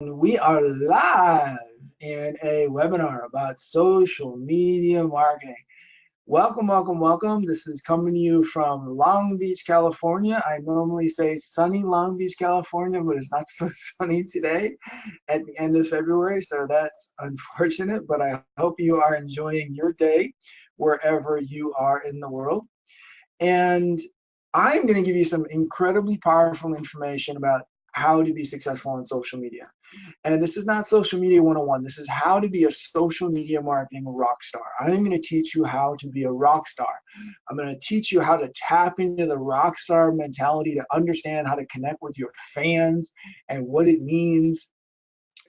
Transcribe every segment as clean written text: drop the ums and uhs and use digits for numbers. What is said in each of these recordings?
We are live in a webinar about social media marketing. Welcome, welcome, welcome. This is coming to you from Long Beach, California. I normally say sunny Long Beach, California, but it's not so sunny today at the end of February, so that's unfortunate, but I hope you are enjoying your day wherever you are in the world. And I'm going to give you some incredibly powerful information about how to be successful on social media. And this is not social media 101. This is how to be a social media marketing rock star. I'm going to teach you how to be a rock star. I'm going to teach you how to tap into the rock star mentality, to understand how to connect with your fans and what it means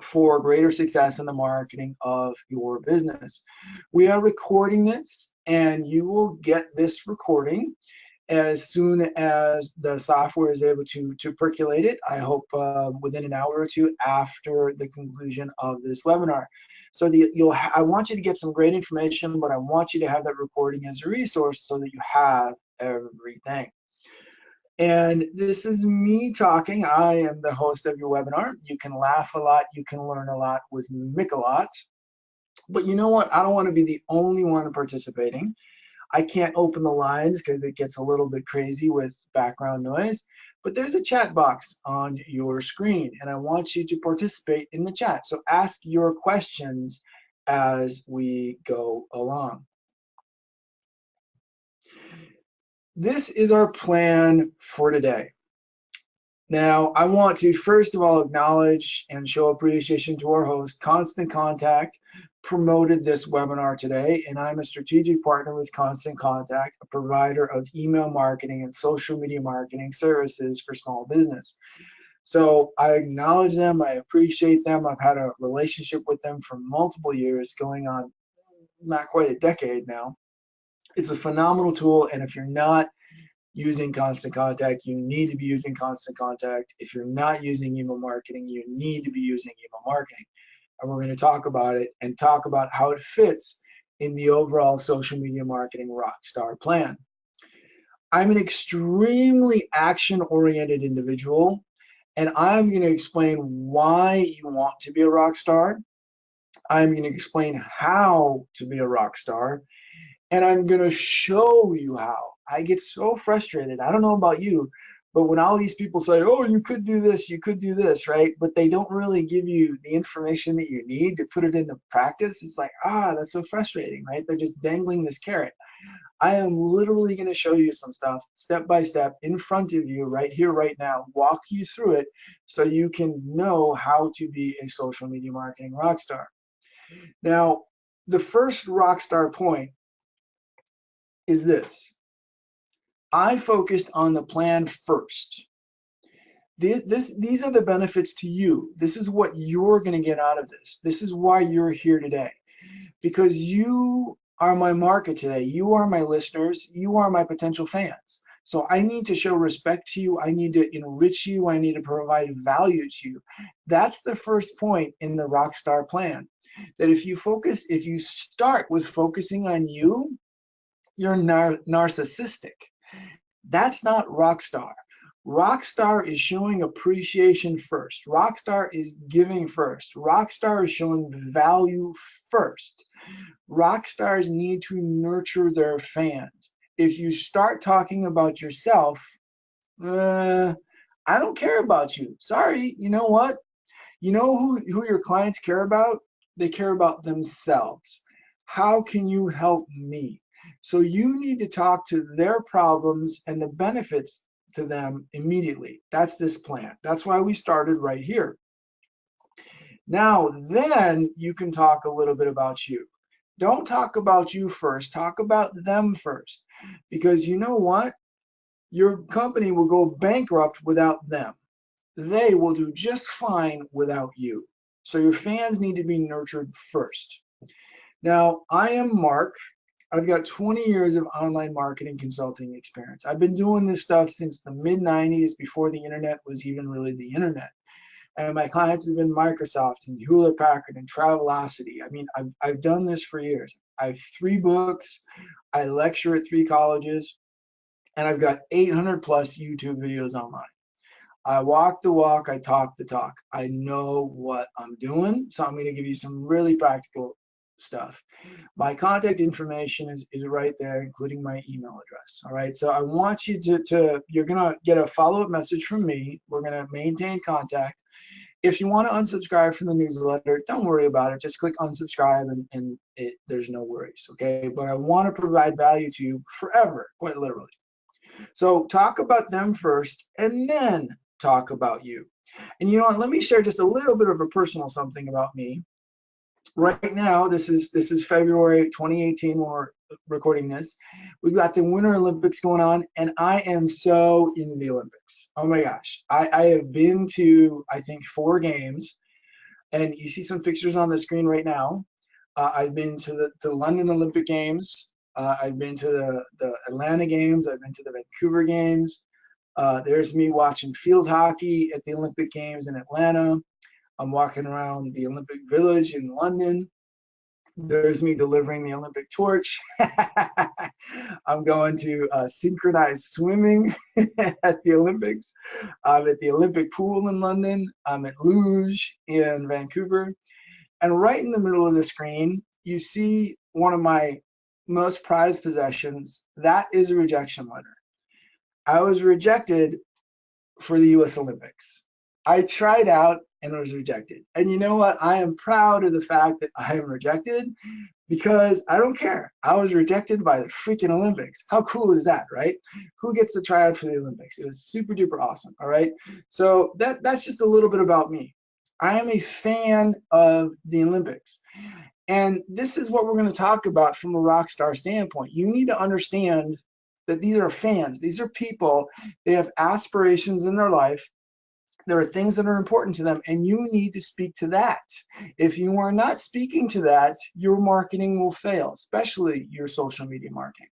for greater success in the marketing of your business. We are recording this, and you will get this recording as soon as the software is able to percolate it. I hope within an hour or two after the conclusion of this webinar. So I want you to get some great information, but I want you to have that recording as a resource so that you have everything. And this is me talking. I am the host of your webinar. You can laugh a lot. You can learn a lot with Mikelat. But you know what? I don't want to be the only one participating. I can't open the lines because it gets a little bit crazy with background noise. But there's a chat box on your screen, and I want you to participate in the chat. So ask your questions as we go along. This is our plan for today. Now, I want to first of all acknowledge and show appreciation to our host. Constant Contact promoted this webinar today, and I'm a strategic partner with Constant Contact, a provider of email marketing and social media marketing services for small business. So I acknowledge them, I appreciate them. I've had a relationship with them for multiple years, going on not quite a decade now. It's a phenomenal tool, and if you're not using Constant Contact, you need to be using Constant Contact. If you're not using email marketing, you need to be using email marketing. And we're going to talk about it and talk about how it fits in the overall social media marketing rockstar plan. I'm an extremely action-oriented individual, and I'm going to explain why you want to be a rock star. I'm going to explain how to be a rock star, and I'm going to show you how. I get so frustrated. I don't know about you, but when all these people say, oh, you could do this, right? But they don't really give you the information that you need to put it into practice. It's like, that's so frustrating, right? They're just dangling this carrot. I am literally going to show you some stuff step by step in front of you right here, right now, walk you through it so you can know how to be a social media marketing rock star. Now, the first rock star point is this. I focused on the plan first. These are the benefits to you. This is what you're going to get out of this. This is why you're here today. Because you are my market today. You are my listeners. You are my potential fans. So I need to show respect to you. I need to enrich you. I need to provide value to you. That's the first point in the Rockstar plan. That if you start with focusing on you, you're narcissistic. That's not Rockstar. Rockstar is showing appreciation first. Rockstar is giving first. Rockstar is showing value first. Rockstars need to nurture their fans. If you start talking about yourself, I don't care about you. Sorry, you know what? You know who your clients care about? They care about themselves. How can you help me? So you need to talk to their problems and the benefits to them immediately. That's this plan. That's why we started right here. Now, then you can talk a little bit about you. Don't talk about you first. Talk about them first. Because you know what? Your company will go bankrupt without them. They will do just fine without you. So your fans need to be nurtured first. Now, I am Mark. I've got 20 years of online marketing consulting experience. I've been doing this stuff since the mid-90s, before the internet was even really the internet. And my clients have been Microsoft and Hewlett Packard and Travelocity. I mean, I've done this for years. I have 3 books. I lecture at 3 colleges. And I've got 800 plus YouTube videos online. I walk the walk, I talk the talk. I know what I'm doing, so I'm going to give you some really practical stuff. My contact information is right there, including my email address. All right, so I want you you're going to get a follow-up message from me. We're going to maintain contact. If you want to unsubscribe from the newsletter, don't worry about it. Just click unsubscribe and there's no worries, okay? But I want to provide value to you forever, quite literally. So talk about them first and then talk about you. And you know what, let me share just a little bit of a personal something about me. Right now, this is February 2018 when we're recording this. We've got the Winter Olympics going on, and I am so in the Olympics. Oh my gosh. I have been to, I think, 4 games, and you see some pictures on the screen right now. I've been to the London Olympic Games. I've been to the Atlanta Games. I've been to the Vancouver Games. There's me watching field hockey at the Olympic Games in Atlanta. I'm walking around the Olympic Village in London. There's me delivering the Olympic torch. I'm going to synchronized swimming at the Olympics. I'm at the Olympic pool in London. I'm at luge in Vancouver. And right in the middle of the screen, you see one of my most prized possessions. That is a rejection letter. I was rejected for the US Olympics. I tried out and was rejected. And you know what? I am proud of the fact that I am rejected because I don't care. I was rejected by the freaking Olympics. How cool is that, right? Who gets to try out for the Olympics? It was super duper awesome, all right? So that's just a little bit about me. I am a fan of the Olympics. And this is what we're going to talk about from a rock star standpoint. You need to understand that these are fans. These are people, they have aspirations in their life. There are things that are important to them, and you need to speak to that. If you are not speaking to that, your marketing will fail, especially your social media marketing,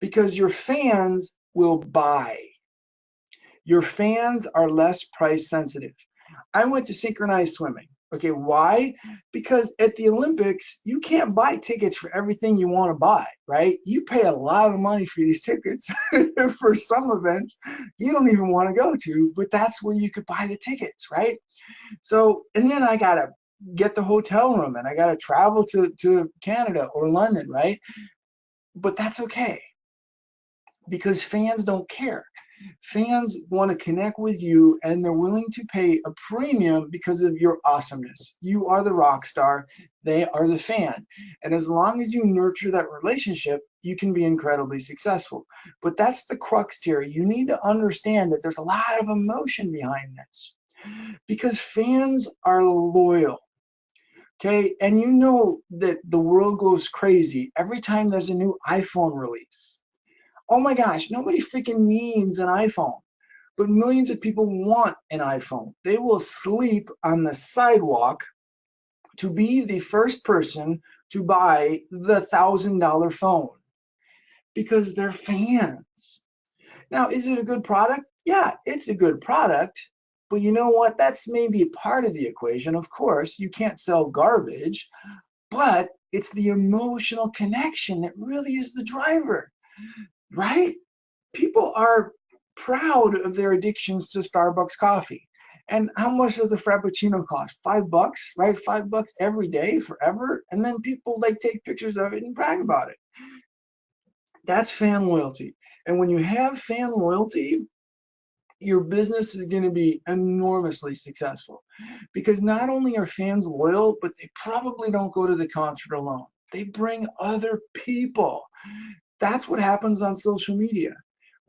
because your fans will buy. Your fans are less price sensitive. I went to synchronized swimming. Okay, why? Because at the Olympics, you can't buy tickets for everything you want to buy, right? You pay a lot of money for these tickets for some events you don't even want to go to, but that's where you could buy the tickets, right? So, and then I got to get the hotel room and I got to travel to Canada or London, right? But that's okay because fans don't care. Fans want to connect with you and they're willing to pay a premium because of your awesomeness. You are the rock star, they are the fan. And as long as you nurture that relationship, you can be incredibly successful. But that's the crux here. You need to understand that there's a lot of emotion behind this because fans are loyal. Okay, and you know that the world goes crazy every time there's a new iPhone release. Oh my gosh, nobody freaking needs an iPhone, but millions of people want an iPhone. They will sleep on the sidewalk to be the first person to buy the $1,000 phone because they're fans. Now, is it a good product? Yeah, it's a good product, but you know what? That's maybe part of the equation. Of course, you can't sell garbage, but it's the emotional connection that really is the driver. Right? People are proud of their addictions to Starbucks coffee. And how much does a Frappuccino cost? $5, right? $5 every day, forever. And then people like take pictures of it and brag about it. That's fan loyalty. And when you have fan loyalty, your business is going to be enormously successful because not only are fans loyal, but they probably don't go to the concert alone. They bring other people. That's what happens on social media,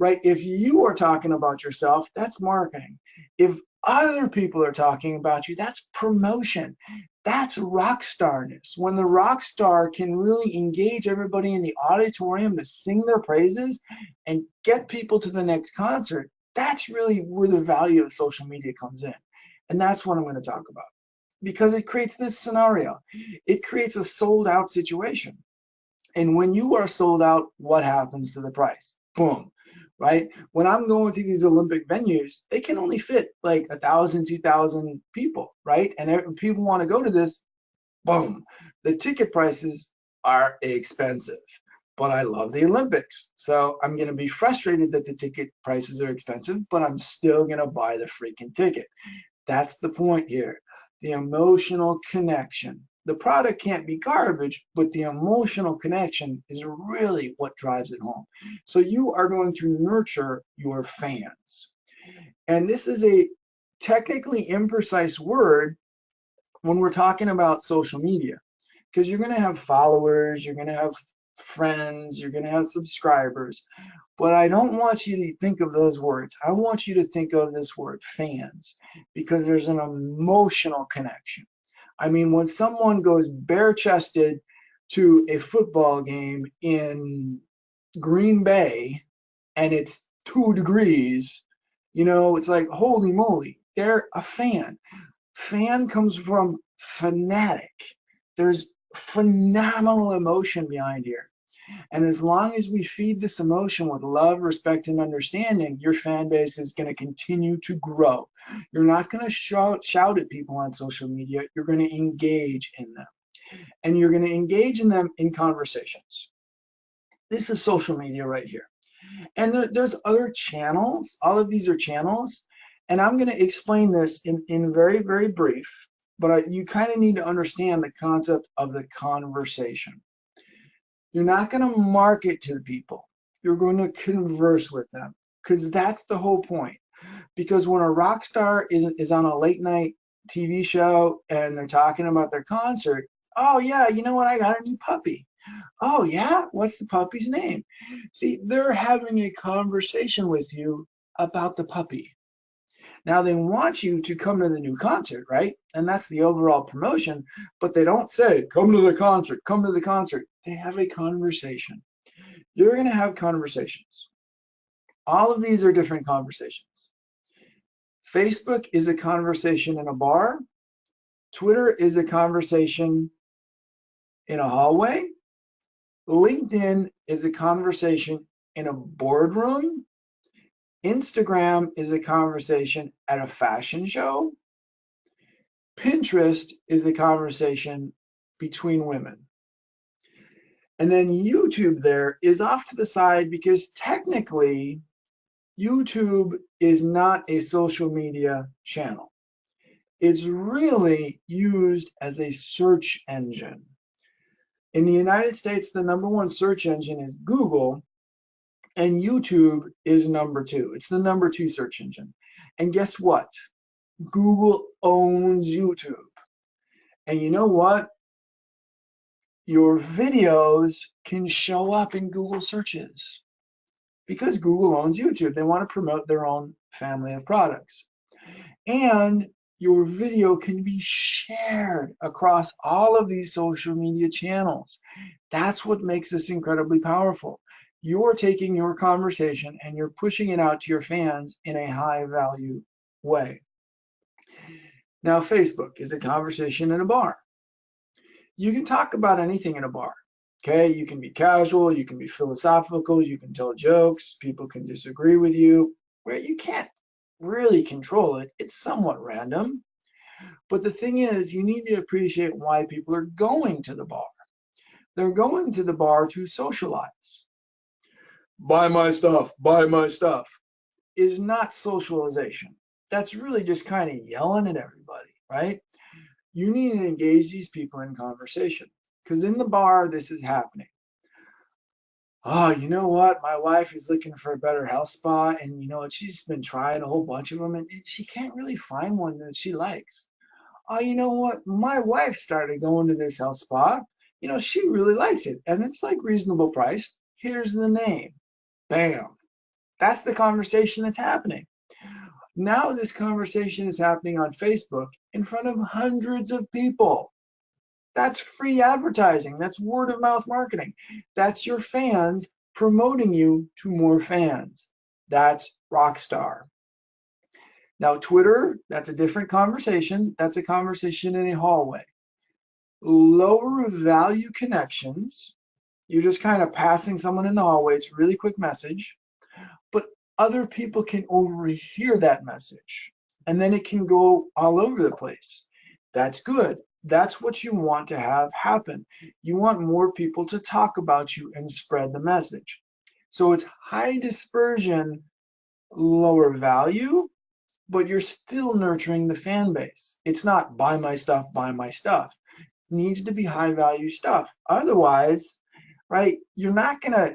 right? If you are talking about yourself, that's marketing. If other people are talking about you, that's promotion. That's rock starness. When the rock star can really engage everybody in the auditorium to sing their praises and get people to the next concert, that's really where the value of social media comes in. And that's what I'm going to talk about because it creates this scenario. It creates a sold out situation. And when you are sold out, what happens to the price? Boom, right? When I'm going to these Olympic venues, they can only fit like 1,000, 2,000 people, right? And people want to go to this, boom. The ticket prices are expensive. but I love the Olympics. So I'm going to be frustrated that the ticket prices are expensive, but I'm still going to buy the freaking ticket. That's the point here. The emotional connection. The product can't be garbage, but the emotional connection is really what drives it home. So you are going to nurture your fans. And this is a technically imprecise word when we're talking about social media, because you're going to have followers, you're going to have friends, you're going to have subscribers. But I don't want you to think of those words. I want you to think of this word fans, because there's an emotional connection. I mean, when someone goes bare-chested to a football game in Green Bay and it's 2 degrees, it's like, holy moly, they're a fan. Fan comes from fanatic. There's phenomenal emotion behind here. And as long as we feed this emotion with love, respect, and understanding, your fan base is going to continue to grow. You're not going to shout at people on social media. You're going to engage in them. And you're going to engage in them in conversations. This is social media right here. And there's other channels. All of these are channels. And I'm going to explain this in very, very brief. But you kind of need to understand the concept of the conversation. You're not going to market to the people. You're going to converse with them, because that's the whole point. Because when a rock star is on a late night TV show and they're talking about their concert, oh yeah, you know what? I got a new puppy. Oh yeah? What's the puppy's name? See, they're having a conversation with you about the puppy. Now they want you to come to the new concert, right? And that's the overall promotion, but they don't say, come to the concert, come to the concert. They have a conversation. You're going to have conversations. All of these are different conversations. Facebook is a conversation in a bar. Twitter is a conversation in a hallway. LinkedIn is a conversation in a boardroom. Instagram is a conversation at a fashion show. Pinterest is a conversation between women. And then YouTube there is off to the side, because technically YouTube is not a social media channel. It's really used as a search engine. In the United States, the #1 search engine is Google, and YouTube is #2. It's the #2 search engine. And guess what? Google owns YouTube. And you know what? Your videos can show up in Google searches, because Google owns YouTube. They want to promote their own family of products. And your video can be shared across all of these social media channels. That's what makes this incredibly powerful. You're taking your conversation and you're pushing it out to your fans in a high value way. Now, Facebook is a conversation in a bar. You can talk about anything in a bar. Okay, you can be casual, you can be philosophical, you can tell jokes, people can disagree with you. Right? You can't really control it. It's somewhat random. But the thing is, you need to appreciate why people are going to the bar. They're going to the bar to socialize. Buy my stuff, buy my stuff is not socialization. That's really just kind of yelling at everybody, right? You need to engage these people in conversation, because in the bar, this is happening. Oh, you know what? My wife is looking for a better health spa, and you know what? She's been trying a whole bunch of them, and she can't really find one that she likes. Oh, you know what? My wife started going to this health spa. You know, she really likes it, and it's like reasonable price. Here's the name. Bam. That's the conversation that's happening. Now this conversation is happening on Facebook in front of hundreds of people. That's free advertising. That's word of mouth marketing. That's your fans promoting you to more fans. That's Rockstar. Now, Twitter, that's a different conversation. That's a conversation in a hallway. Lower value connections. You're just kind of passing someone in the hallway. It's a really quick message. But other people can overhear that message. And then it can go all over the place. That's good. That's what you want to have happen. You want more people to talk about you and spread the message. So it's high dispersion, lower value, but you're still nurturing the fan base. It's not buy my stuff, buy my stuff. It needs to be high value stuff. Otherwise, right, you're not going to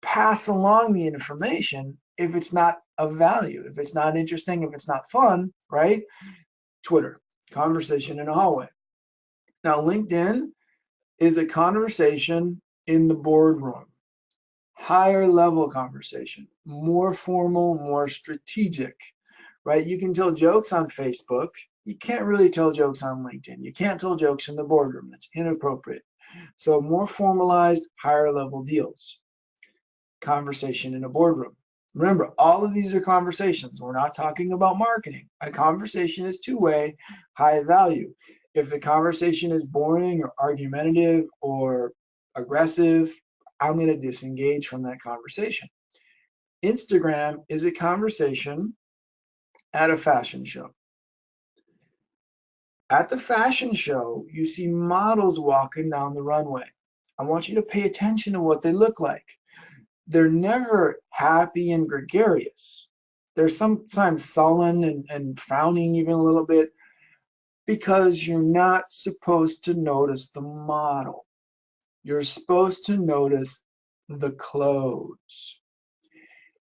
pass along the information if it's not of value, if it's not interesting, if it's not fun, right? Twitter, conversation in a hallway. Now, LinkedIn is a conversation in the boardroom, higher level conversation, more formal, more strategic, right? You can tell jokes on Facebook. You can't really tell jokes on LinkedIn. You can't tell jokes in the boardroom. That's inappropriate. So more formalized, higher level deals. Conversation in a boardroom. Remember, all of these are conversations. We're not talking about marketing. A conversation is two-way, high value. If the conversation is boring or argumentative or aggressive, I'm going to disengage from that conversation. Instagram is a conversation at a fashion show. At the fashion show, you see models walking down the runway. I want you to pay attention to what they look like. They're never happy and gregarious. They're sometimes sullen and frowning even a little bit because you're not supposed to notice the model. You're supposed to notice the clothes.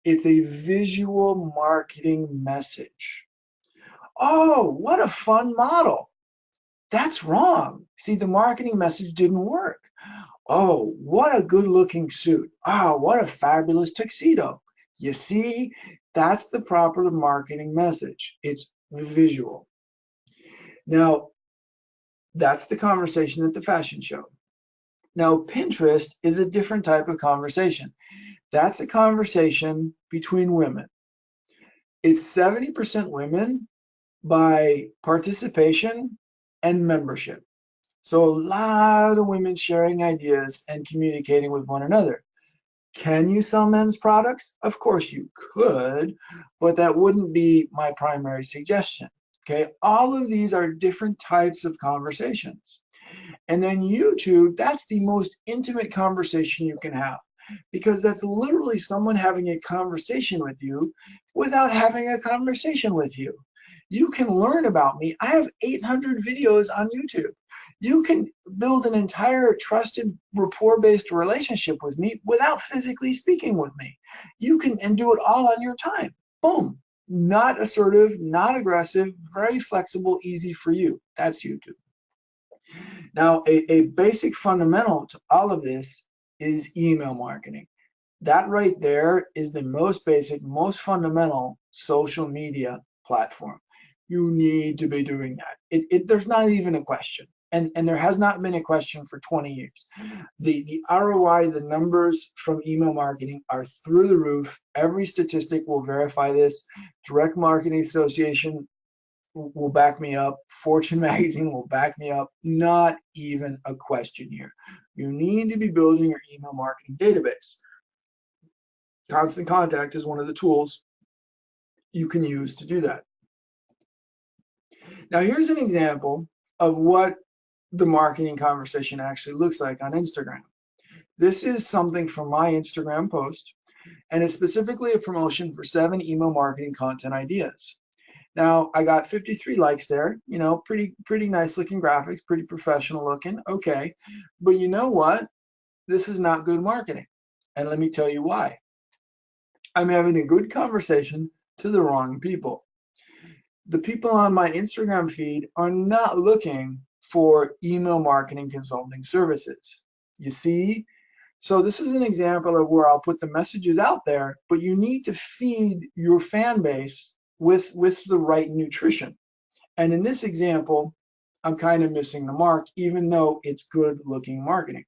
It's a visual marketing message. Oh, what a fun model. That's wrong. See, the marketing message didn't work. Oh, what a good looking suit. Oh, what a fabulous tuxedo. You see, that's the proper marketing message. It's visual. Now, that's the conversation at the fashion show. Now, Pinterest is a different type of conversation. That's a conversation between women. It's 70% women by participation and membership. So a lot of women sharing ideas and communicating with one another. Can you sell men's products? Of course you could, but that wouldn't be my primary suggestion. Okay, all of these are different types of conversations. And then YouTube, that's the most intimate conversation you can have because that's literally someone having a conversation with you without having a conversation with you. You can learn about me. I have 800 videos on YouTube. You can build an entire trusted rapport-based relationship with me without physically speaking with me. You can and do it all on your time. Boom. Not assertive, not aggressive, very flexible, easy for you. That's YouTube. Now, a basic fundamental to all of this is email marketing. That right there is the most basic, most fundamental social media platform. You need to be doing that. There's not even a question. And there has not been a question for 20 years. The ROI, the numbers from email marketing are through the roof. Every statistic will verify this. Direct Marketing Association will back me up. Fortune magazine will back me up. Not even a question here. You need to be building your email marketing database. Constant Contact is one of the tools you can use to do that. Now, here's an example of what the marketing conversation actually looks like on Instagram. This is something from my Instagram post, and it's specifically a promotion for 7 email marketing content ideas. Now, I got 53 likes there, you know, pretty nice looking graphics, pretty professional looking, okay. But you know what? This is not good marketing. And let me tell you why. I'm having a good conversation to the wrong people. The people on my Instagram feed are not looking for email marketing consulting services. You see? So this is an example of where I'll put the messages out there, but you need to feed your fan base with the right nutrition. And in this example, I'm kind of missing the mark, even though it's good looking marketing.